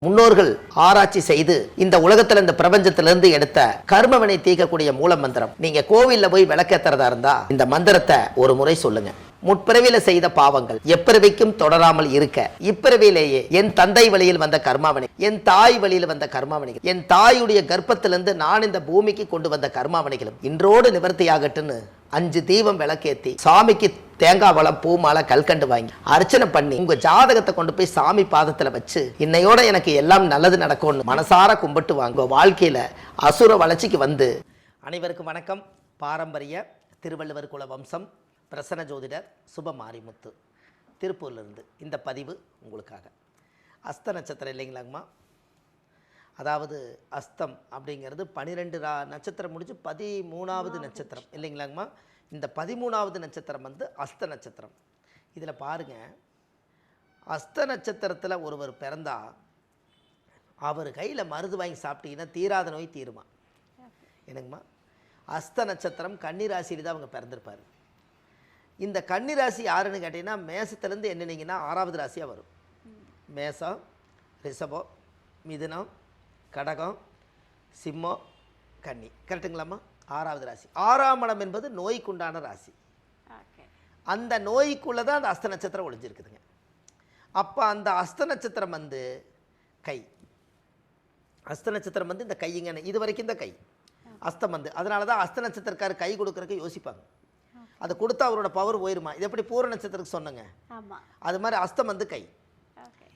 முன்னோர்கள் ஆராய்ச்சி செய்து இந்த உலகத்துல இந்த பிரபஞ்சத்திலிருந்து எடுத்த கர்மவினை தீர்க்கக்கூடிய மூல மந்திரம். நீங்க கோவில்ல போய் விளக்கேத்துறதா இருந்தா இந்த மந்திரத்தை ஒரு முறை சொல்லுங்க. முற்பிறவியில செய்த பாவங்கள் எப்பிறவிக்கும் தொடராமல் இருக்க இப்பிறவியிலேயே என் தந்தை வழியில் வந்த கர்மாவினை, என் தாய் வழியில் வந்த கர்மாவினைகள், என் தாயுடைய கர்ப்பத்திலிருந்து நான் இந்த பூமிக்கு கொண்டு வந்த கர்மாவினைகளும் இன்றோடு நிவர்த்தியாகட்டுன்னு 5 தீபம் விளக்கேத்தி சாமிக்கு தேங்காய் வளம் பூ மாலை கல்கண்டு வாங்கி அர்ச்சனை பண்ணி உங்க ஜாதகத்தை கொண்டு போய் சாமி பாதத்துல வச்சு இன்னையோட எனக்கு எல்லாம் நல்லது நடக்கும்னு மனசார கும்பிட்டு வாங்க. வாழ்க்கையில அசுர வளர்ச்சிக்கு வந்து. அனைவருக்கும் வணக்கம். பாரம்பரிய திருவள்ளுவர் குல வம்சம் பிரசன்ன ஜோதிடர் சுப மாரிமுத்து திருப்பூர்லேருந்து இந்த பதிவு உங்களுக்காக. அஸ்த நட்சத்திரம் இல்லைங்களாங்கம்மா, அதாவது அஸ்தம் அப்படிங்கிறது 12 நட்சத்திரம் முடிஞ்சு 13வது நட்சத்திரம் இல்லைங்களாங்கம்மா. இந்த 13வது நட்சத்திரம் வந்து அஸ்த நட்சத்திரம். இதில் பாருங்கள், அஸ்த நட்சத்திரத்தில் ஒருவர் பிறந்தா அவர் கையில் மருந்து வாங்கி சாப்பிட்டீங்கன்னா தீராத நோய் தீருமா. என்னங்கம்மா, அஸ்த நட்சத்திரம் கன்னிராசியில் தான் அவங்க பிறந்திருப்பார். இந்த கன்னிராசி யாருன்னு கேட்டிங்கன்னா மேசத்துலேருந்து என்னன்னீங்கன்னா 6வது ராசியாக வரும். மேசம், ரிஷபம், மிதுனம், கடகம், சிம்மம், கன்னி. கரெக்டுங்களாம்மா? 6வது ராசி. 6ஆம் இடம் என்பது நோய்க்குண்டான ராசி. அந்த நோய்க்குள்ளே தான் அந்த அஸ்த நட்சத்திரம் ஒளிஞ்சிருக்குதுங்க. அப்போ அந்த அஸ்த நட்சத்திரம் வந்து கை. அஸ்த நட்சத்திரம் வந்து இந்த கைங்க, இது வரைக்கும் இந்த கை அஸ்தம் வந்து. அதனால தான் அஸ்த நட்சத்திரக்காரர் கை கொடுக்குறதுக்கு யோசிப்பாங்க. அதை கொடுத்தா அவரோட பவர் போயிருமா. இது எப்படி பூர நட்சத்திரத்துக்கு சொன்னங்க, அது மாதிரி அஸ்தம் வந்து கை.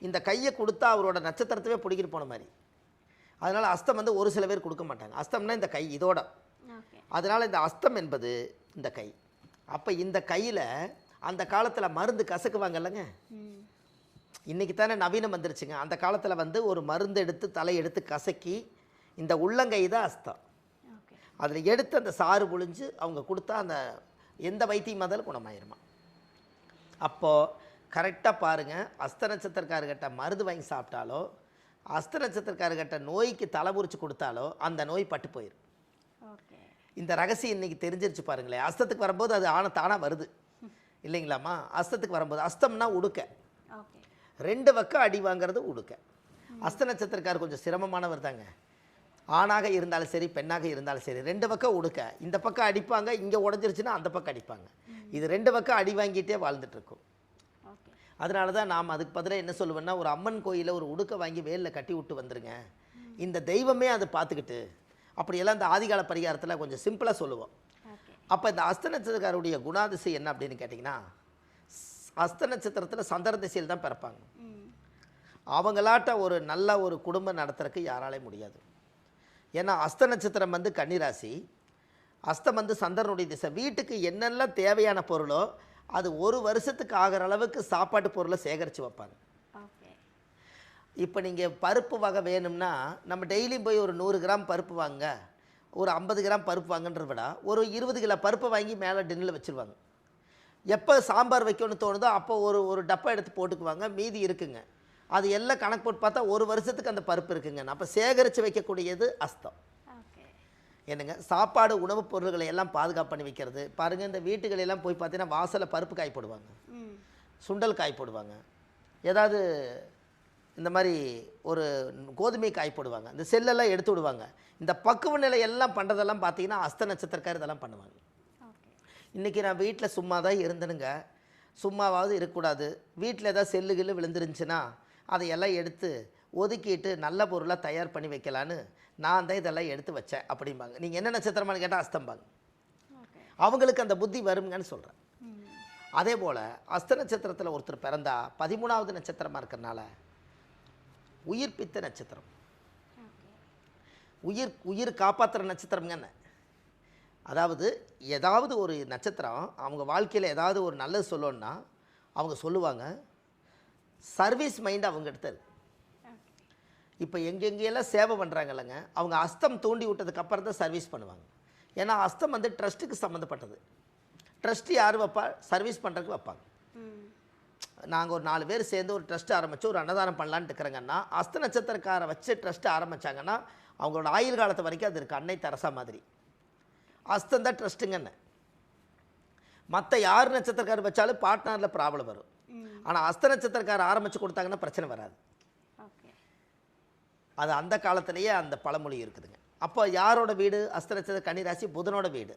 இந்த கையை கொடுத்தா அவரோட நட்சத்திரத்தவே பிடிக்கிட்டு போன மாதிரி. அதனால் அஸ்தம் வந்து ஒரு சில பேர் கொடுக்க மாட்டாங்க. அஸ்தம்னா இந்த கை இதோட. அதனால் இந்த அஸ்தம் என்பது இந்த கை. அப்போ இந்த கையில் அந்த காலத்தில் மருந்து கசக்குவாங்க இல்லைங்க. இன்றைக்கி தானே நவீனம் வந்துருச்சுங்க. அந்த காலத்தில் வந்து ஒரு மருந்து எடுத்து தலை எடுத்து கசக்கி இந்த உள்ளங்கை தான் அஸ்தம். அதில் எடுத்து அந்த சாறு புழிஞ்சு அவங்க கொடுத்தா அந்த எந்த வைத்தியம் முதல் குணமாயிருமா. அப்போது கரெக்டாக பாருங்கள், அஸ்த நட்சத்திரக்காரர்கிட்ட மருந்து வாங்கி சாப்பிட்டாலோ அஸ்த நட்சத்திரக்காரர்கிட்ட நோய்க்கு தலைமுறிச்சு கொடுத்தாலோ அந்த நோய் பட்டு போயிடும். இந்த ரகசியம் இன்றைக்கி தெரிஞ்சிருச்சு பாருங்களேன். அஸ்தத்துக்கு வரும்போது அது தானாக வருது இல்லைங்களாம்மா. அஸ்தத்துக்கு வரும்போது அஸ்தம்னா உடுக்க, 2 பக்கம் அடி வாங்கிறது உடுக்க. அஸ்த நட்சத்திரக்காரர் கொஞ்சம் சிரமமானவர் தாங்க. ஆணாக இருந்தாலும் சரி பெண்ணாக இருந்தாலும் சரி 2 பக்கம் உடுக்க. இந்த பக்கம் அடிப்பாங்க, இங்கே உடஞ்சிருச்சுன்னா அந்த பக்கம் அடிப்பாங்க. இது 2 பக்கம் அடி வாங்கிட்டே வாழ்ந்துட்டுருக்கும். அதனால தான் நாம் அதுக்கு பதிலாக என்ன சொல்லுவேன்னா, ஒரு அம்மன் கோயிலில் ஒரு உடுக்க வாங்கி வேலில் கட்டி விட்டு வந்துருங்க. இந்த தெய்வமே அதை பார்த்துக்கிட்டு அப்படியெல்லாம் இந்த ஆதிகால பரிகாரத்தில் கொஞ்சம் சிம்பிளாக சொல்லுவோம். அப்போ இந்த அஸ்த நட்சத்திரக்காரருடைய குணாதிசை என்ன அப்படின்னு கேட்டிங்கன்னா, அஸ்த நட்சத்திரத்தில் சந்திர திசையில் தான் பிறப்பாங்க. அவங்களாட்ட ஒரு நல்ல ஒரு குடும்பம் நடத்துறதுக்கு யாராலையும் முடியாது. ஏன்னா அஸ்த நட்சத்திரம் வந்து கன்னிராசி, அஸ்தம் வந்து சந்திரனுடைய திசை. வீட்டுக்கு என்னெல்லாம் தேவையான பொருளோ அது ஒரு வருஷத்துக்கு ஆகிற அளவுக்கு சாப்பாட்டு பொருளை சேகரித்து வைப்பாங்க. இப்போ நீங்கள் பருப்பு வகை வேணும்னா நம்ம டெய்லியும் போய் ஒரு 100 கிராம் பருப்பு வாங்க, ஒரு 50 கிராம் பருப்பு வாங்கன்றத விட ஒரு 20 கிலோ பருப்பை வாங்கி மேலே டின்னில் வச்சுருவாங்க. எப்போ சாம்பார் வைக்கணும்னு தோணுதோ அப்போ ஒரு டப்பா எடுத்து போட்டுக்குவாங்க, மீதி இருக்குங்க. அது எல்லாம் கணக்கு போட்டு பார்த்தா ஒரு வருஷத்துக்கு அந்த பருப்பு இருக்குங்க. அப்போ சேகரித்து வைக்கக்கூடியது அஸ்தம். என்னங்க, சாப்பாடு உணவுப் பொருள்களை எல்லாம் பாதுகாப்பு பண்ணி வைக்கிறது. பாருங்கள், இந்த வீட்டுகளெல்லாம் போய் பார்த்தீங்கன்னா வாசலில் பருப்பு காய் போடுவாங்க, சுண்டல் காய் போடுவாங்க, ஏதாவது இந்த மாதிரி ஒரு கோதுமை காய் போடுவாங்க, இந்த செல்லெல்லாம் எடுத்து விடுவாங்க. இந்த பக்குவ நிலை எல்லாம் பண்ணுறதெல்லாம் பார்த்தீங்கன்னா அஸ்த நட்சத்திரக்காரர் இதெல்லாம் பண்ணுவாங்க. இன்றைக்கி நான் வீட்டில் சும்மா தான் இருந்தனுங்க, சும்மாவாவது இருக்கக்கூடாது, வீட்டில் ஏதாவது செல்லு கில்லு விழுந்துருந்துச்சுன்னா அதையெல்லாம் எடுத்து ஒதுக்கிட்டு நல்ல பொருளாக தயார் பண்ணி வைக்கலான்னு நான் தான் இதெல்லாம் எடுத்து வச்சேன் அப்படிம்பாங்க. நீங்கள் என்ன நட்சத்திரமானு கேட்டால் அஸ்தம்பாங்க. அவங்களுக்கு அந்த புத்தி வருங்கன்னு சொல்கிறேன். அதே போல் அஸ்த நட்சத்திரத்தில் ஒருத்தர் பிறந்தா 13வது நட்சத்திரமாக இருக்கிறனால உயிர்ப்பித்த நட்சத்திரம், உயிர் காப்பாற்றுற நட்சத்திரம்ங்க. அதாவது ஏதாவது ஒரு நட்சத்திரம் அவங்க வாழ்க்கையில் ஏதாவது ஒரு நல்லது சொல்லணுன்னா அவங்க சொல்லுவாங்க. சர்வீஸ் மைண்ட் அவங்க எடுத்தது. இப்போ எங்கெங்கெல்லாம் சேவை பண்ணுறாங்கல்லங்க, அவங்க அஸ்தம் தூண்டி விட்டதுக்கப்புறம் தான் சர்வீஸ் பண்ணுவாங்க. ஏன்னா அஸ்தம் வந்து ட்ரஸ்ட்டுக்கு சம்மந்தப்பட்டது. ட்ரஸ்ட்டு யார் வைப்பா? சர்வீஸ் பண்ணுறதுக்கு வைப்பாங்க. நாங்கள் ஒரு 4 பேர் சேர்ந்து ஒரு ட்ரஸ்ட் ஆரம்பித்து ஒரு அன்னதானம் பண்ணலான்னு இருக்கிறாங்கன்னா அஸ்த நட்சத்திரக்காரை வச்சு ட்ரஸ்ட்டு ஆரம்பித்தாங்கன்னா அவங்களோட ஆயுள் காலத்து வரைக்கும் அது இருக்குது. அன்னை தெரசா மாதிரி அஸ்தம் தான் ட்ரஸ்ட்டுங்கன்னு. மற்ற யார் நட்சத்திரக்காரர் வச்சாலும் பார்ட்னரில் ப்ராப்ளம் வரும். ஆனால் அஸ்த நட்சத்திரக்காரர் ஆரம்பித்து கொடுத்தாங்கன்னா பிரச்சனை வராது. அது அந்த காலத்திலேயே அந்த பழமொழி இருக்குதுங்க. அப்போ யாரோட வீடு? அஸ்த நட்சத்திர கன்னிராசி புதனோட வீடு.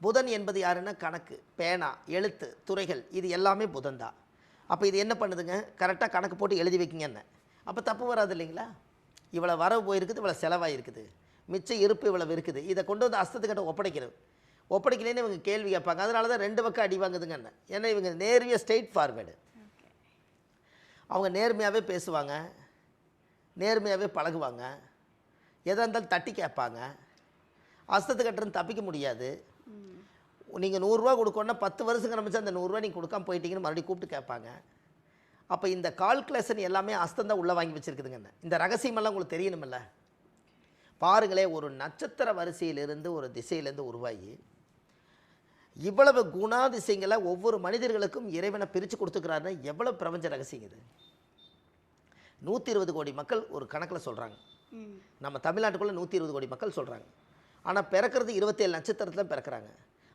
புதன் என்பது யாருன்னா கணக்கு, பேனா, எழுத்து, துறைகள், இது எல்லாமே புதன் தான். அப்போ இது என்ன பண்ணுதுங்க? கரெக்டாக கணக்கு போட்டு எழுதி வைக்கிங்கன்னு. அப்போ தப்பு வராது இல்லைங்களா? இவ்வளோ வரவு போயிருக்குது, இவ்வளோ செலவாக இருக்குது, மிச்சம் இருப்பு இவ்வளவு இருக்குது, இதை கொண்டு வந்து அஸ்தத்துக்கிட்ட ஒப்படைக்கிறது. ஒப்படைக்கலன்னு இவங்க கேள்வி கேட்பாங்க. அதனால தான் 2 பக்கம் அடி வாங்குதுங்கன்னு. ஏன்னா இவங்க நேர்மையாக ஸ்ட்ரெயிட் ஃபார்வேர்டு. அவங்க நேர்மையாகவே பேசுவாங்க, நேர்மையாகவே பழகுவாங்க, எதாக இருந்தாலும் தட்டி கேட்பாங்க. அஸ்தத்துக்கிட்டேருந்து தப்பிக்க முடியாது. நீங்கள் 100 ரூபா கொடுக்கணுன்னா 10 வருஷம் கிளம்பிச்சு அந்த 100 ரூபா நீங்கள் கொடுக்காம போயிட்டீங்கன்னு மறுபடியும் கூப்பிட்டு கேட்பாங்க. அப்போ இந்த கால்குலேஷன் எல்லாமே அஸ்தம் தான் உள்ளே வாங்கி வச்சுருக்குதுங்கண்ணே. இந்த ரகசியமெல்லாம் உங்களுக்கு தெரியணுமில்ல. பாருங்களேன், ஒரு நட்சத்திர வரிசையிலிருந்து ஒரு திசையிலேருந்து உருவாகி இவ்வளவு குணாதிசயங்களை ஒவ்வொரு மனிதர்களுக்கும் இறைவனை பிரித்து கொடுத்துக்கிறாருன்னா எவ்வளோ பிரபஞ்ச ரகசியம் இது. 120 கோடி மக்கள் ஒரு கணக்கில் சொல்கிறாங்க. நம்ம தமிழ்நாட்டுக்குள்ளே 120 கோடி மக்கள் சொல்கிறாங்க. ஆனால் பிறக்கிறது 27 நட்சத்திரத்தில் பிறக்கிறாங்க.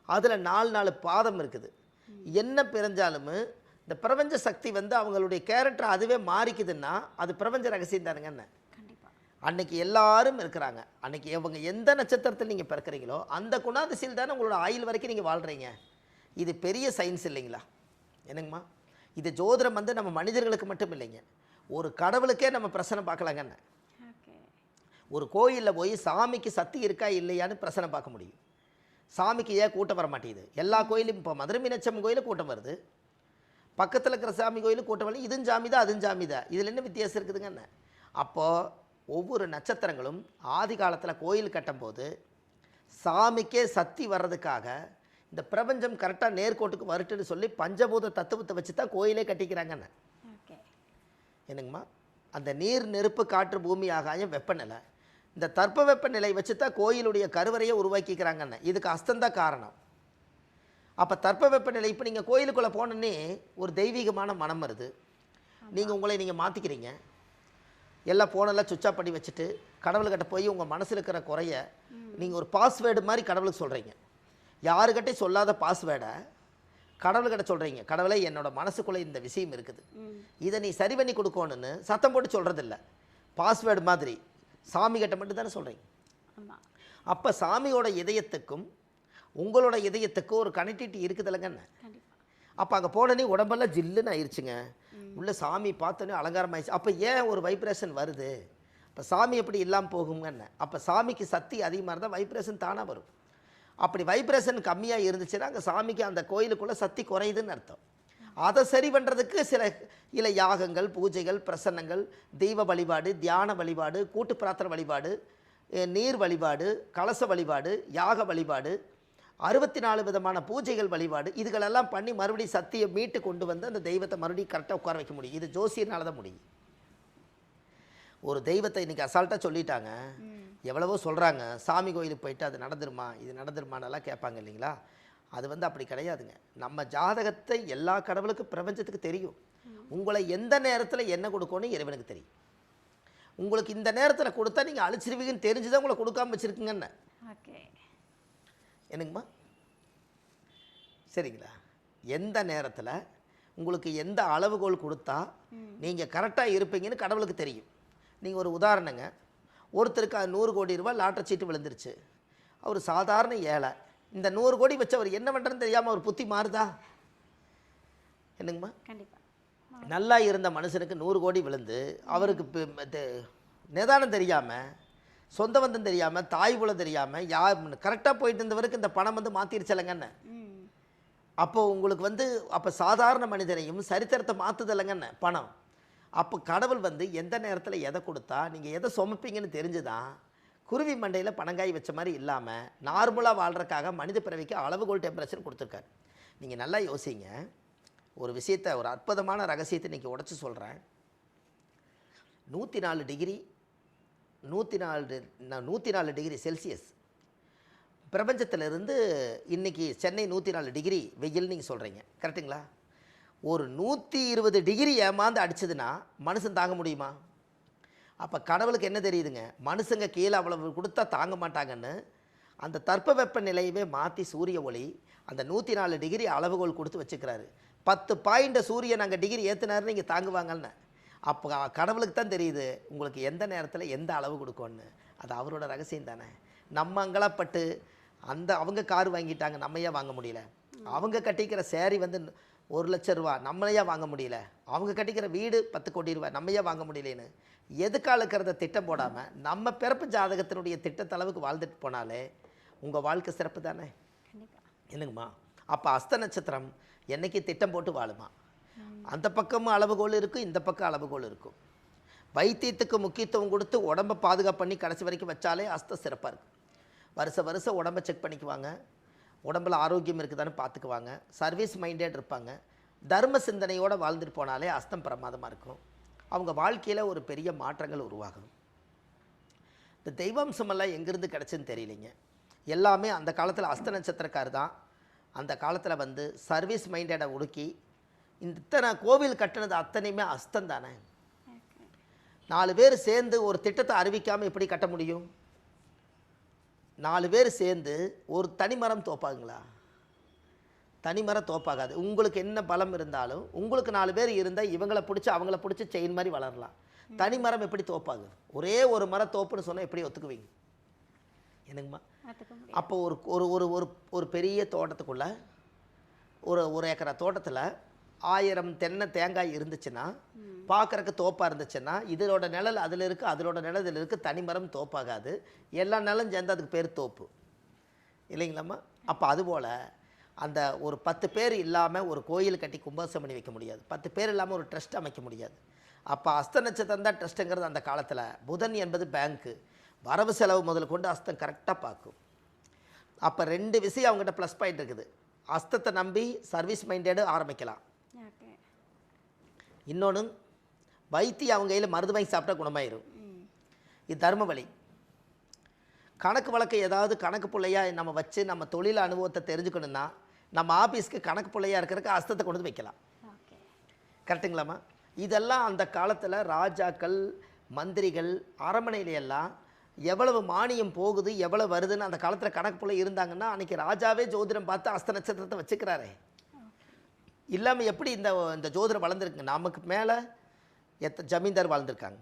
அதில் 4 பாதம் இருக்குது. என்ன பிறஞ்சாலும் இந்த பிரபஞ்ச சக்தி வந்து அவங்களுடைய கேரக்டர் அதுவே மாறிக்குதுன்னா அது பிரபஞ்ச ரகசியம் தானுங்கன்னு. அன்னைக்கு எல்லாரும் இருக்கிறாங்க. அன்னைக்கு இவங்க எந்த நட்சத்திரத்தில் நீங்கள் பிறக்கிறீங்களோ அந்த குணாதிசையில் தானே உங்களோட ஆயுள் வரைக்கும் நீங்கள் வாழ்கிறீங்க. இது பெரிய சயின்ஸ் இல்லைங்களா? என்னங்கம்மா, இது ஜோதிடம் வந்து நம்ம மனிதர்களுக்கு மட்டும் இல்லைங்க, ஒரு கடவுளுக்கே நம்ம பிரச்சனை பார்க்கலாங்கன்னு. ஒரு கோயிலில் போய் சாமிக்கு சக்தி இருக்கா இல்லையான்னு பிரச்சனை பார்க்க முடியும். சாமிக்கு ஏன் கூட்டம் வர மாட்டேங்குது? எல்லா கோயிலும் இப்போ மதுரை மீனாட்சி கோயிலும் கூட்டம் வருது, பக்கத்தில் இருக்கிற சாமி கோயிலும் கூட்டம் வரல. இதுவும் சாமி தான் அதுவும் சாமி தான், இதில் என்ன வித்தியாசம் இருக்குதுங்கன்னு. அப்போது ஒவ்வொரு நட்சத்திரங்களும் ஆதி காலத்தில் கோயில் கட்டும்போது சாமிக்கே சக்தி வர்றதுக்காக இந்த பிரபஞ்சம் கரெக்டாக நேர்கோட்டுக்கு வரட்டுன்னு சொல்லி பஞ்சபூத தத்துவத்தை வச்சு தான் கோயிலே கட்டிக்கிறாங்கன்னு. என்னங்கம்மா, அந்த நீர், நெருப்பு, காற்று, பூமி, ஆகாயம், வெப்பநிலை, இந்த தட்ப வெப்பநிலை வச்சு தான் கோயிலுடைய கருவறையை உருவாக்கிக்கிறாங்கன்னு. இதுக்கு அஸ்தந்தான் காரணம். அப்போ தட்ப வெப்பநிலை இப்போ நீங்கள் கோயிலுக்குள்ளே போனோன்னே ஒரு தெய்வீகமான மனம் வருது. நீங்கள் உங்களை நீங்கள் மாற்றிக்கிறீங்க. எல்லாம் ஃபோனெல்லாம் சுவிட்ச் ஆஃப் பண்ணி வச்சுட்டு கடவுள்கிட்ட போய் உங்கள் மனசில் இருக்கிற குறைய நீங்கள் ஒரு பாஸ்வேர்டு மாதிரி கடவுளுக்கு சொல்கிறீங்க. யாருக்கிட்டே சொல்லாத பாஸ்வேர்டை கடவுள்கிட்ட சொல்கிறீங்க. கடவுளை என்னோட மனசுக்குள்ளே இந்த விஷயம் இருக்குது, இதை நீ சரி பண்ணி கொடுக்கணுன்னு சத்தம் போட்டு சொல்கிறதில்ல, பாஸ்வேர்டு மாதிரி சாமிகிட்ட மட்டும் தானே சொல்கிறீங்க. அப்போ சாமியோட இதயத்துக்கும் உங்களோட இதயத்துக்கும் ஒரு கனெக்டிவிட்டி இருக்குதுல்லங்கன்னு. அப்போ அங்கே போனோன்னே உடம்பெல்லாம் ஜில்லுன்னு ஆயிடுச்சுங்க. உள்ள சாமி பார்த்தோன்னே அலங்காரம் ஆயிடுச்சு. அப்போ ஏன் ஒரு வைப்ரேஷன் வருது? இப்போ சாமி எப்படி இல்லாமல் போகுங்கன்னு. அப்போ சாமிக்கு சக்தி அதிகமாக இருந்தால் வைப்ரேஷன் தானாக வரும். அப்படி வைப்ரேஷன் கம்மியாக இருந்துச்சுன்னா அங்கே சாமிக்கு அந்த கோயிலுக்குள்ளே சக்தி குறையுதுன்னு அர்த்தம். அதை சரி பண்ணுறதுக்கு சில யாகங்கள், பூஜைகள், பிரசன்னங்கள், தெய்வ வழிபாடு, தியான வழிபாடு, கூட்டு பிரார்த்தனை வழிபாடு, நீர் வழிபாடு, கலச வழிபாடு, யாக வழிபாடு, 64 விதமான பூஜைகள் வழிபாடு, இதுகளெல்லாம் பண்ணி மறுபடியும் சக்தியை மீட்டு கொண்டு வந்து அந்த தெய்வத்தை மறுபடியும் கரெக்டாக உட்கார வைக்க முடியும். இது ஜோசியர்னால தான் முடியும். ஒரு தெய்வத்தை இன்றைக்கி அசால்ட்டாக சொல்லிட்டாங்க, எவ்வளவோ சொல்கிறாங்க, சாமி கோயிலுக்கு போயிட்டு அது நடந்துருமா இது நடந்துருமானெல்லாம் கேட்பாங்க இல்லைங்களா? அது வந்து அப்படி கிடையாதுங்க. நம்ம ஜாதகத்தை எல்லா கடவுளுக்கும் பிரபஞ்சத்துக்கு தெரியும். உங்களை எந்த நேரத்தில் என்ன கொடுக்கணும் இறைவனுக்கு தெரியும். உங்களுக்கு இந்த நேரத்தில் கொடுத்தா நீங்கள் அழிச்சிருவீங்கன்னு தெரிஞ்சுதான் உங்களை கொடுக்காம வச்சுருக்குங்கன்னு. என்னங்கம்மா, சரிங்களா? எந்த நேரத்தில் உங்களுக்கு எந்த அளவுகோல் கொடுத்தா நீங்கள் கரெக்டாக இருப்பீங்கன்னு கடவுளுக்கு தெரியும். நீங்கள் ஒரு உதாரணங்க, ஒருத்தருக்கு 100 கோடி ரூபாய் லாட்டரி சீட்டு விழுந்துருச்சு. அவர் சாதாரண ஏழை. இந்த 100 கோடி வச்சு அவர் என்ன பண்ணுறதுன்னு தெரியாமல் அவர் புத்தி மாறுதா? என்னங்கம்மா, கண்டிப்பாக. நல்லா இருந்த மனுஷனுக்கு 100 கோடி விழுந்து அவருக்கு நிதானம் தெரியாமல், சொந்த பந்தம் தெரியாமல், தாய் புலம் தெரியாமல், கரெக்டாக போயிட்டு இருந்தவருக்கு இந்த பணம் வந்து மாற்றிருச்சலைங்கன்னு. அப்போ உங்களுக்கு வந்து அப்போ சாதாரண மனிதனையும் சரித்திரத்தை மாற்றுதலைங்கன்னு பணம். அப்போ கடவுள் வந்து எந்த நேரத்தில் எதை கொடுத்தா நீங்கள் எதை சுமப்பீங்கன்னு தெரிஞ்சுதான் குருவி மண்டையில் பனங்காய் வச்ச மாதிரி இல்லாமல் நார்மலாக வாழ்கிறக்காக மனித பிறவிக்கு அளவுகோல் டெம்பரேச்சர் கொடுத்துருக்காரு. நீங்கள் நல்லா யோசிங்க. ஒரு விஷயத்தை, ஒரு அற்புதமான ரகசியத்தை இன்றைக்கி உடச்சி சொல்கிறேன். 104 டிகிரி 104 டிகிரி செல்சியஸ் பிரபஞ்சத்திலிருந்து இன்றைக்கி சென்னை 104 டிகிரி வெயில் நீங்கள் சொல்கிறீங்க, கரெக்டுங்களா? ஒரு 120 டிகிரி ஏமாந்து அடிச்சதுன்னா மனுஷன் தாங்க முடியுமா? அப்போ கடவுளுக்கு என்ன தெரியுதுங்க, மனுஷங்க கீழே அவ்வளவு கொடுத்தா தாங்க மாட்டாங்கன்னு அந்த தட்ப வெப்ப நிலையவே மாற்றி சூரிய ஒளி அந்த 104 டிகிரி அளவுகோல் கொடுத்து வச்சுக்கிறாரு. 10 பாயிண்ட்டை சூரியன் அங்கே டிகிரி ஏற்றினாருன்னு நீங்கள் தாங்குவாங்கன்னு. அப்போ கடவுளுக்கு தான் தெரியுது உங்களுக்கு எந்த நேரத்தில் எந்த அளவு கொடுக்கணும்னு. அது அவரோட ரகசியம் தானே. நம்ம அங்கலாப்பட்டு அவங்க கார் வாங்கிட்டாங்க, நம்மையா வாங்க முடியல. அவங்க கட்டிக்கிற சேரீ வந்து 1,00,000 ரூபா, நம்மளையா வாங்க முடியல. அவங்க கட்டிக்கிற வீடு 10 கோடி ரூபாய், நம்மையா வாங்க முடியலன்னு எதுக்காலுக்கிறத திட்டம் போடாமல் நம்ம பிறப்பு ஜாதகத்தினுடைய திட்டத்தளவுக்கு வாழ்ந்துட்டு போனாலே உங்கள் வாழ்க்கை சிறப்பு தானே இல்லைங்கம்மா. அப்போ அஸ்த நட்சத்திரம் என்னைக்கு திட்டம் போட்டு வாழுமா. அந்த பக்கமும் அளவுகோல் இருக்கும், இந்த பக்கம் அளவுகோல் இருக்கும். வைத்தியத்துக்கு முக்கியத்துவம் கொடுத்து உடம்பை பாதுகாப்பு பண்ணி கடைசி வரைக்கும் வச்சாலே அஸ்தம் சிறப்பாக இருக்கும். வருஷம் உடம்பை செக் பண்ணிக்குவாங்க, உடம்பில் ஆரோக்கியம் இருக்குதான்னு பார்த்துக்குவாங்க, சர்வீஸ் மைண்டட் இருப்பாங்க, தர்ம சிந்தனையோடு வாழ்ந்துட்டு போனாலே அஸ்தம் பிரமாதமாக இருக்கும். அவங்க வாழ்க்கையில் ஒரு பெரிய மாற்றங்கள் உருவாகும். இந்த தெய்வாம்சமெல்லாம் எங்கேருந்து கிடச்சுன்னு தெரியலைங்க. எல்லாமே அந்த காலத்தில் அஸ்த நட்சத்திரக்கார் தான் அந்த காலத்தில் வந்து சர்வீஸ் மைண்டடை ஒடுக்கி இத்தனை கோவில் கட்டினது அத்தனையுமே அஸ்தம் தானே. 4 பேர் சேர்ந்து ஒரு திட்டத்தை அறிவிக்காமல் எப்படி கட்ட முடியும்? 4 பேர் சேர்ந்து ஒரு தனிமரம் தோப்பாகுங்களா? தனிமரம் தோப்பாகாது. உங்களுக்கு என்ன பலம் இருந்தாலும் உங்களுக்கு 4 பேர் இருந்தால் இவங்களை பிடிச்சி அவங்கள பிடிச்சி செயின் மாதிரி வளரலாம். தனிமரம் எப்படி தோப்பாகுது? ஒரே ஒரு மரம் தோப்புன்னு சொன்னால் எப்படி ஒத்துக்குவீங்க? என்னங்கம்மா? அப்போ ஒரு ஒரு ஒரு ஒரு ஒரு பெரிய தோட்டத்துக்குள்ளே ஒரு ஏக்கரா தோட்டத்தில் 1000 தென்னை தேங்காய் இருந்துச்சுன்னா, பார்க்குறக்கு தோப்பாக இருந்துச்சுன்னா, இதோட நிழல் அதில் இருக்குது, அதோட நிழல் இதில் இருக்குது, தனிமரம் தோப்பாகாது. எல்லா நிலம் சேர்ந்து அதுக்கு பேர் தோப்பு இல்லைங்களாம்மா. அப்போ அதுபோல் அந்த ஒரு 10 பேர் இல்லாமல் ஒரு கோயில் கட்டி கும்பாபிஷேகம் பண்ணி வைக்க முடியாது. 10 பேர் இல்லாமல் ஒரு ட்ரஸ்ட் அமைக்க முடியாது. அப்போ அஸ்த நட்சத்திரம் தான் ட்ரஸ்ட்டுங்கிறது. அந்த காலத்தில் புதன் என்பது பேங்க்கு, வரவு செலவு முதல் கொண்டு அஸ்தம் கரெக்டாக பார்க்கும். அப்போ 2 விஷயம் அவங்ககிட்ட ப்ளஸ் பாயிண்ட் இருக்குது. அஸ்தத்தை நம்பி சர்வீஸ் மைண்டடு ஆரம்பிக்கலாம். இன்னொன்று வைத்தியம் அவங்க கையில் மருந்து வாங்கி சாப்பிட்டா குணமாயிரும். இது தர்ம வழி. கணக்கு வழக்கு ஏதாவது கணக்கு பிள்ளையாக நம்ம வச்சு நம்ம தொழில் அனுபவத்தை தெரிஞ்சுக்கணுன்னா நம்ம ஆஃபீஸ்க்கு கணக்கு பிள்ளையாக இருக்கிறதுக்கு அஸ்தத்தை கொண்டு வைக்கலாம். கரெக்டுங்களாம்மா? இதெல்லாம் அந்த காலத்தில் ராஜாக்கள் மந்திரிகள் அரண்மனையிலையெல்லாம் எவ்வளவு மானியம் போகுது எவ்வளவு வருதுன்னு அந்த காலத்தில் கணக்கு பிள்ளை இருந்தாங்கன்னா அன்றைக்கி ராஜாவே ஜோதிடம் பார்த்து அஸ்த நட்சத்திரத்தை வச்சுக்கிறாரே. இல்லாமல் எப்படி இந்த ஜோதிடம் வளர்ந்துருக்குங்க? நமக்கு மேலே ஜமீன்தார் வாழ்ந்திருக்காங்க,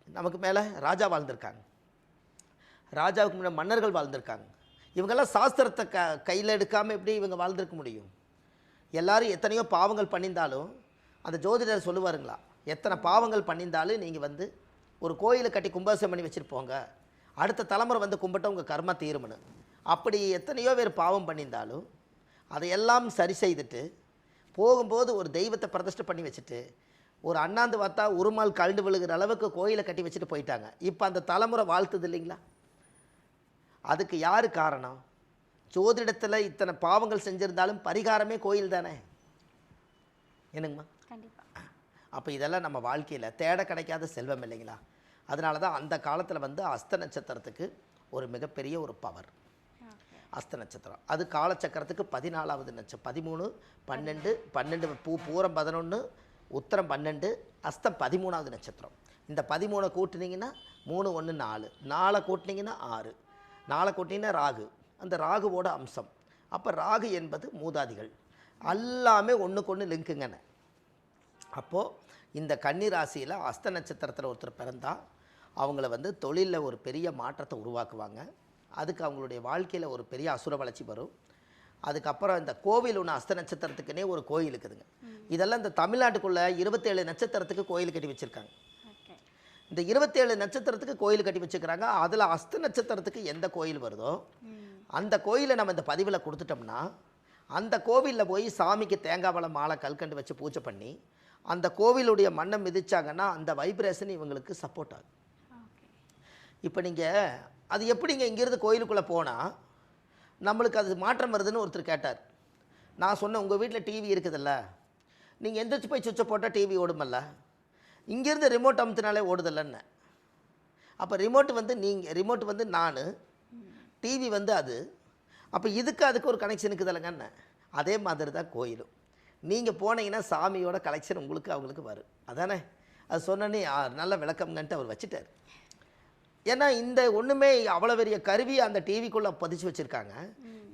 நமக்கு மேலே ராஜா வாழ்ந்திருக்காங்க, ராஜாவுக்கு முன்னாடி மன்னர்கள் வாழ்ந்திருக்காங்க. இவங்கெல்லாம் சாஸ்திரத்தை கையில் எடுக்காமல் எப்படி இவங்க வாழ்ந்திருக்க முடியும்? எல்லாரும் எத்தனையோ பாவங்கள் பண்ணியிருந்தாலும் அந்த ஜோதிடர் சொல்லுவாருங்களா, எத்தனை பாவங்கள் பண்ணியிருந்தாலும் நீங்கள் வந்து ஒரு கோயிலை கட்டி கும்பாபிஷேகம் பண்ணி வச்சுட்டு போங்க, அடுத்த தலைமுறை வந்து கும்பிட்ட உங்கள் கர்மா தீருமனு. அப்படி எத்தனையோ பேர் பாவம் பண்ணியிருந்தாலும் அதையெல்லாம் சரி செய்துட்டு போகும்போது ஒரு தெய்வத்தை பிரதிஷ்டை பண்ணி வச்சுட்டு ஒரு அண்ணாந்து பார்த்தா உருமால் கழண்டு விழுகிற அளவுக்கு கோயிலை கட்டி வச்சுட்டு போயிட்டாங்க. இப்போ அந்த தலைமுறை வாழ்த்துது இல்லைங்களா? அதுக்கு யார் காரணம்? ஜோதிடத்தில் இத்தனை பாவங்கள் செஞ்சுருந்தாலும் பரிகாரமே கோயில் தானே. என்னங்கம்மா? கண்டிப்பாக. அப்போ இதெல்லாம் நம்ம வாழ்க்கையில் தேட கிடைக்காத செல்வம் இல்லைங்களா? அதனால தான் அந்த காலத்தில் வந்து அஸ்த நட்சத்திரத்துக்கு ஒரு மிகப்பெரிய ஒரு பவர். அஸ்த நட்சத்திரம் அது காலச்சக்கரத்துக்கு 14வது நட்சத்திரம். 13 12 12 பூரம் 11 உத்திரம் 12 அஸ்தம் 13வது நட்சத்திரம். இந்த 13 கூட்டினீங்கன்னா 3 1 4 4 கூட்டினீங்கன்னா 6 4 கூட்டினீங்கன்னா ராகு, அந்த ராகுவோட அம்சம். அப்போ ராகு என்பது மூதாதிகள் எல்லாமே ஒன்றுக்கு ஒன்று லிங்க்குங்கன்னு. அப்போது இந்த கன்னி ராசியில் அஸ்த நட்சத்திரத்தில் ஒருத்தர் பிறந்தால் அவங்கள வந்து தொழிலில் ஒரு பெரிய மாற்றத்தை உருவாக்குவாங்க. அதுக்கு அவங்களுடைய வாழ்க்கையில் ஒரு பெரிய அசுர வளர்ச்சி வரும். அதுக்கப்புறம் இந்த கோவில் ஒன்று அஸ்த நட்சத்திரத்துக்குன்னே ஒரு கோயில் இருக்குதுங்க. இதெல்லாம் இந்த தமிழ்நாட்டுக்குள்ளே 27 நட்சத்திரத்துக்கு கோயில் கட்டி வச்சுருக்காங்க. இந்த 27 நட்சத்திரத்துக்கு கோயில் கட்டி வச்சுக்கிறாங்க. அதில் அஸ்த நட்சத்திரத்துக்கு எந்த கோயில் வருதோ அந்த கோயிலை நம்ம இந்த பதிவில் கொடுத்துட்டோம்னா அந்த கோவிலில் போய் சாமிக்கு தேங்காய் பழம் மாலை கல்கண்டு வச்சு பூஜை பண்ணி அந்த கோவிலுடைய மண்ணை மிதிச்சாங்கன்னா அந்த வைப்ரேஷன் இவங்களுக்கு சப்போர்ட் ஆகும். இப்போ நீங்கள் அது எப்படிங்க இங்கேருந்து கோயிலுக்குள்ளே போனால் நம்மளுக்கு அது மாற்றம் வருதுன்னு ஒருத்தர் கேட்டார். நான் சொன்னேன், உங்கள் வீட்டில் டிவி இருக்குதுல்ல, நீங்கள் எந்திரிச்சு போய் சுவிட்சை போட்டால் டிவி ஓடுமல்ல, இங்கேருந்து ரிமோட் அமுத்தினாலே ஓடுதில்லன்னு. அப்போ ரிமோட் வந்து நான், டிவி வந்து அது. அப்போ அதுக்கு ஒரு கனெக்ஷன் இருக்குதில்லங்கன்னு. அதே மாதிரி தான் கோயிலும். நீங்கள் போனீங்கன்னா சாமியோட கலெக்ஷன் உங்களுக்கு அவங்களுக்கு வரும். அதானே? அது சொன்னோன்னே நல்ல விளக்கம்ங்கன்ட்டு அவர் வச்சுட்டார். ஏன்னா இந்த ஒன்றுமே அவ்வளோ பெரிய கருவி அந்த டிவிக்குள்ளே பதிச்சு வச்சுருக்காங்க.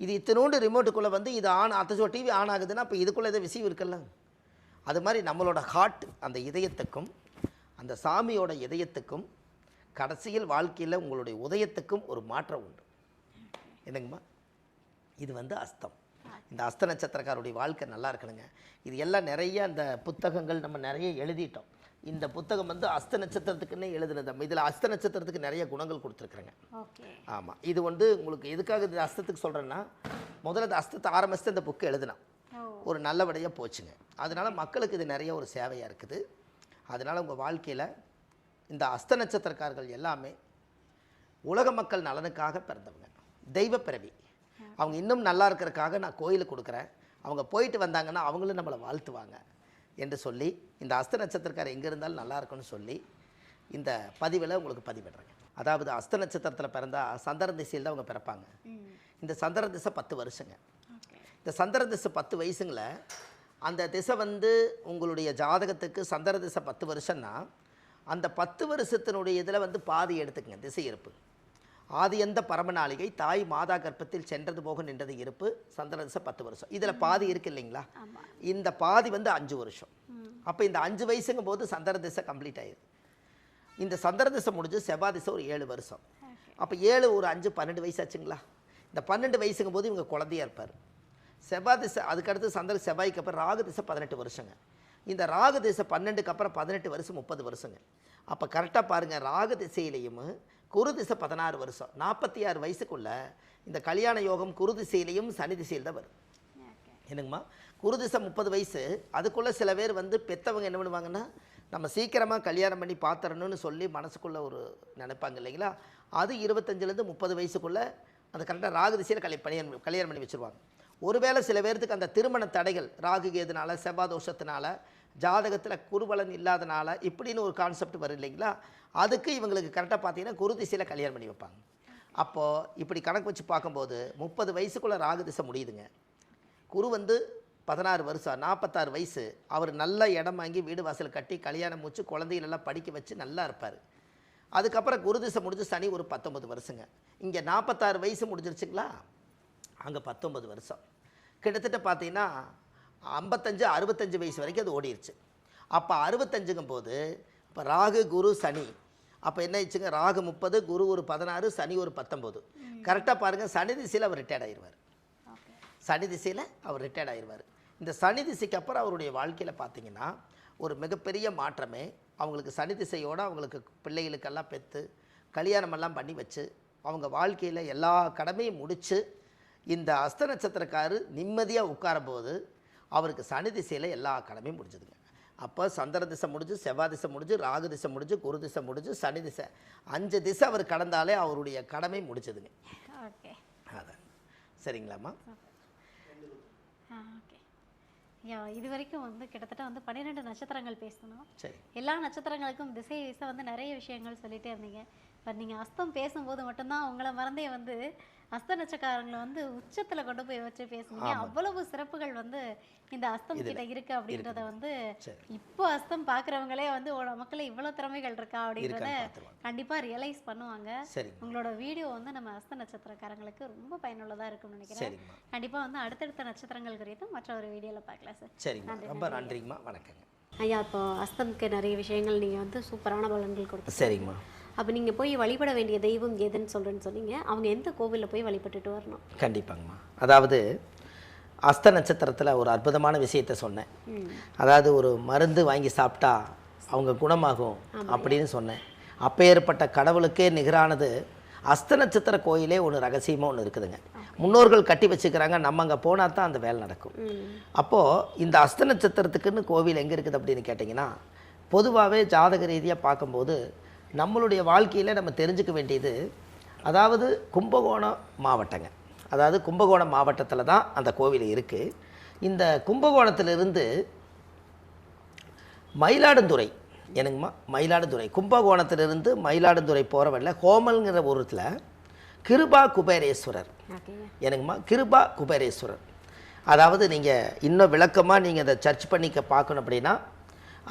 இது இத்தினோண்டு ரிமோட்டுக்குள்ளே வந்து இது அத்தச்சோ டிவி ஆன் ஆகுதுன்னா அப்போ இதுக்குள்ளே எதோ விஷயம் இருக்குல்ல. அது மாதிரி நம்மளோட ஹார்ட் அந்த இதயத்துக்கும் அந்த சாமியோட இதயத்துக்கும் கடைசியில் வாழ்க்கையில் உங்களுடைய உதயத்துக்கும் ஒரு மாற்றம் உண்டு. என்னங்கம்மா, இது வந்து அஸ்தம். இந்த அஸ்த நட்சத்திரக்காருடைய வாழ்க்கை நல்லா இருக்கணுங்க. இது எல்லாம் நிறைய அந்த புத்தகங்கள் நம்ம நிறைய எழுதிட்டோம். இந்த புத்தகம் வந்து அஸ்த நட்சத்திரத்துக்குன்னே எழுதுனது. இதில் அஸ்த நட்சத்திரத்துக்கு நிறைய குணங்கள் கொடுத்துருக்குறேங்க. ஆமாம், இது வந்து உங்களுக்கு எதுக்காக இந்த அஸ்தத்துக்கு சொல்கிறேன்னா, முதல்ல இந்த அஸ்தத்தை ஆரம்பித்து இந்த புக்கு எழுதினோம், ஒரு நல்லபடியாக போச்சுங்க. அதனால் மக்களுக்கு இது நிறைய ஒரு சேவையாக இருக்குது. அதனால் உங்கள் வாழ்க்கையில் இந்த அஸ்த நட்சத்திரக்காரர்கள் எல்லாமே உலக மக்கள் நலனுக்காக பிறந்தவங்க, தெய்வ பிறவி. அவங்க இன்னும் நல்லா இருக்கிறதுக்காக நான் கோயிலுக்கு கொடுக்குறேன், அவங்க போயிட்டு வந்தாங்கன்னா அவங்களும் நம்மளை வாழ்த்துவாங்க என்று சொல்லி, இந்த அஸ்த நட்சத்திரக்காரர் எங்கே இருந்தாலும் நல்லா இருக்குன்னு சொல்லி இந்த பதிவில் உங்களுக்கு பதிவிடுறேங்க. அதாவது அஸ்த நட்சத்திரத்தில் பிறந்தால் சந்திர திசையில் தான் அவங்க பிறப்பாங்க. இந்த சந்திர திசை 10 வருஷங்க. இந்த சந்திர திசை 10 வயசுங்கள அந்த திசை வந்து உங்களுடைய ஜாதகத்துக்கு சந்திர திசை 10 வருஷம்னா அந்த 10 வருஷத்தினுடைய இதில் வந்து பாதி எடுத்துக்கங்க. திசை இருப்பு ஆதி எந்த பரமநாளிகை தாய் மாதா கர்ப்பத்தில் சென்றது போக நின்றது இருப்பு சந்திர திசை 10 வருஷம். இதில் பாதி இருக்கு இல்லைங்களா, இந்த பாதி வந்து 5 வருஷம். அப்போ இந்த 5 வயசுங்கும் போது சந்திர திசை கம்ப்ளீட் ஆயிடுது. இந்த சந்திர திசை முடிஞ்சு செவ்வாய் திசை ஒரு 7 வருஷம். அப்போ 7 ஒரு 5 12 வயசு ஆச்சுங்களா. இந்த 12 வயசுங்கும் போது இவங்க குழந்தையா இருப்பார். செவ்வாய் திசை அதுக்கடுத்து சந்திர செவ்வாய்க்கு அப்புறம் ராகு திசை 18 வருஷங்க. இந்த ராகு திசை 12க்கு அப்புறம் 18 வருஷம் 30 வருஷங்க. அப்போ கரெக்டாக பாருங்கள், ராகு திசையிலையும் குரு திசை 16 வருஷம் 46 வயசுக்குள்ள இந்த கல்யாண யோகம் குரு திசையிலையும் சனி திசையில் தான் வரும். என்னங்கம்மா, குரு திசை 30 வயசு. அதுக்குள்ளே சில பேர் வந்து பெற்றவங்க என்ன பண்ணுவாங்கன்னா, நம்ம சீக்கிரமாக கல்யாணம் பண்ணி பார்த்துறணும்னு சொல்லி மனசுக்குள்ளே ஒரு நினைப்பாங்க இல்லைங்களா. அது 25லேருந்து 30 வயசுக்குள்ளே அந்த கரெக்டாக ராகு திசையில் கல்யாணம் பண்ணி வச்சுருவாங்க. ஒருவேளை சில பேர்த்துக்கு அந்த திருமண தடைகள் ராகு கேதுனால செவ்வாய் தோஷத்தினால ஜாதகத்தில் குருபலன் இல்லாதனால இப்படின்னு ஒரு கான்செப்ட் வரும் இல்லைங்களா. அதுக்கு இவங்களுக்கு கரெக்டாக பார்த்தீங்கன்னா குரு திசையில் கல்யாணம் பண்ணி வைப்பாங்க. அப்போது இப்படி கணக்கு வச்சு பார்க்கும்போது 30 வயசுக்குள்ளே ராகு திசை முடியுதுங்க. குரு வந்து 16 வருஷம் 46 வயசு. அவர் நல்ல இடம் வாங்கி வீடு வாசல் கட்டி கல்யாணம் முடிச்சு குழந்தைகளெல்லாம் படிக்க வச்சு நல்லா இருப்பார். அதுக்கப்புறம் குரு திசை முடிஞ்சு சனி ஒரு 19 வருஷங்க. இங்கே 46 வயசு முடிஞ்சிருச்சுங்களா, அங்கே 19 வருஷம். கிட்டத்தட்ட பார்த்தீங்கன்னா 55 65 வயசு வரைக்கும் அது ஓடிடுச்சு. அப்போ 65ங்கும் போது இப்போ ராகு குரு சனி அப்போ என்ன ஆயிடுச்சுங்க, ராகு 30 குரு ஒரு 16 சனி ஒரு 19. கரெக்டாக பாருங்கள், சனி திசையில் அவர் ரிட்டையர்ட் ஆயிடுவார். சனி திசையில் அவர் ரிட்டையர்ட் ஆயிடுவார். இந்த சனி திசைக்கு அப்புறம் அவருடைய வாழ்க்கையில் பார்த்தீங்கன்னா ஒரு மிகப்பெரிய மாற்றமே. அவங்களுக்கு சனி திசையோடு அவங்களுக்கு பிள்ளைகளுக்கெல்லாம் பெற்று கல்யாணமெல்லாம் பண்ணி வச்சு அவங்க வாழ்க்கையில் எல்லா கடமையும் முடித்து இந்த அஸ்த நட்சத்திரக்காரர் நிம்மதியாக உட்காரும்போது அவருக்கு சனி திசையில் எல்லா கடமையும் முடிஞ்சுதுங்க. அப்போ சந்திர திசை முடிஞ்சு செவ்வாய் திசை முடிஞ்சு ராகு திசை முடிஞ்சு குரு திசை முடிஞ்சு சனி திசை 5 திசை அவர் கடந்தாலே அவருடைய கடமை முடிச்சதுங்க. ஓகே, அதான் சரிங்களாம்மா. ஓகே. இது வரைக்கும் வந்து கிட்டத்தட்ட வந்து 12 நட்சத்திரங்கள் பேசணும். சரி, எல்லா நட்சத்திரங்களுக்கும் திசை வந்து நிறைய விஷயங்கள் சொல்லிட்டே இருந்தீங்க. பட் நீங்கள் அஸ்தம் பேசும்போது மட்டும்தான் உங்களை மறந்தே வந்து அஸ்த நட்சத்திரங்களை வந்து உச்சத்தில் கொண்டு போய் வச்சு பேசுனீங்க. அவ்வளவு சிறப்புகள் வந்து இந்த அஸ்தம் கிட்ட இருக்கு அப்படின்றத வந்து இப்போ அஸ்தம் பார்க்குறவங்களே வந்து மக்களே இவ்வளோ திறமைகள் இருக்கா அப்படின்றத கண்டிப்பாக ரியலைஸ் பண்ணுவாங்க. உங்களோட வீடியோ வந்து நம்ம அஸ்த நட்சத்திரக்காரங்களுக்கு ரொம்ப பயனுள்ளதாக இருக்கும்னு நினைக்கிறேன். கண்டிப்பாக வந்து அடுத்தடுத்த நட்சத்திரங்கள் குறித்து மற்ற ஒரு வீடியோவில் பார்க்கலாம் சார். சரி, ரொம்ப நன்றிங்கம்மா, வணக்கங்க ஐயா. இப்போ அஸ்தம்க்கு நிறைய விஷயங்கள் நீங்கள் வந்து சூப்பரான பலன்கள் கொடுத்து. சரிங்கம்மா. அப்போ நீங்கள் போய் வழிபட வேண்டிய தெய்வம் எதுன்னு சொல்கிறேன்னு சொன்னீங்க. அவங்க எந்த கோவிலில் போய் வழிபட்டுட்டு வரணும்? கண்டிப்பாங்கம்மா. அதாவது அஸ்த நட்சத்திரத்தில் ஒரு அற்புதமான விஷயத்த சொன்னேன். அதாவது ஒரு மருந்து வாங்கி சாப்பிட்டா அவங்க குணமாகும் அப்படின்னு சொன்னேன். அப்பேற்பட்ட கடவுளுக்கே நிகரானது அஸ்த நட்சத்திர கோயிலே ஒன்று ரகசியமாக ஒன்று இருக்குதுங்க. முன்னோர்கள் கட்டி வச்சுக்கிறாங்க, நம்ம அங்கே போனால் தான் அந்த வேலை நடக்கும். அப்போது இந்த அஸ்த நட்சத்திரத்துக்குன்னு கோவில் எங்கே இருக்குது அப்படின்னு கேட்டிங்கன்னா, பொதுவாகவே ஜாதக ரீதியாக பார்க்கும்போது நம்மளுடைய வாழ்க்கையில் நம்ம தெரிஞ்சுக்க வேண்டியது, அதாவது கும்பகோணம் மாவட்டங்க. அதாவது கும்பகோணம் மாவட்டத்தில் தான் அந்த கோவில் இருக்குது. இந்த கும்பகோணத்திலிருந்து மயிலாடுதுறை எனக்குமா மயிலாடுதுறை கும்பகோணத்திலிருந்து மயிலாடுதுறை போகிற வழியில் கோமல்ங்கிற ஊரத்தில் கிருபா குபேரேஸ்வரர் எனக்குமா கிருபா குபேரேஸ்வரர். அதாவது நீங்கள் இன்னும் விளக்கமாக நீங்கள் அதை சர்ச் பண்ணிக்க பார்க்கணும் அப்படின்னா,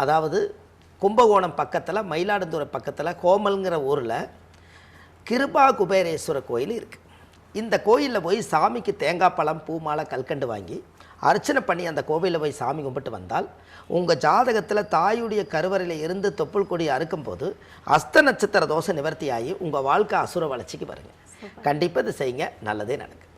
அதாவது கும்பகோணம் பக்கத்தில் மயிலாடுதுறை பக்கத்தில் கோமல்ங்கிற ஊரில் கிருபா குபேரேஸ்வரர் கோயில் இருக்குது. இந்த கோயிலில் போய் சாமிக்கு தேங்காய் பழம் பூ மாலை கல்கண்டு வாங்கி அர்ச்சனை பண்ணி அந்த கோவிலில் போய் சாமி கும்பிட்டு வந்தால் உங்கள் ஜாதகத்தில் தாயுடைய கருவறையில் இருந்து தொப்புள் கொடி அறுக்கும் போது அஸ்த நட்சத்திர தோஷ நிவர்த்தியாகி உங்கள் வாழ்க்கை அசுர வளர்ச்சிக்கு வருங்க. கண்டிப்பாக இது செய்யுங்க, நல்லதே நடக்கும்.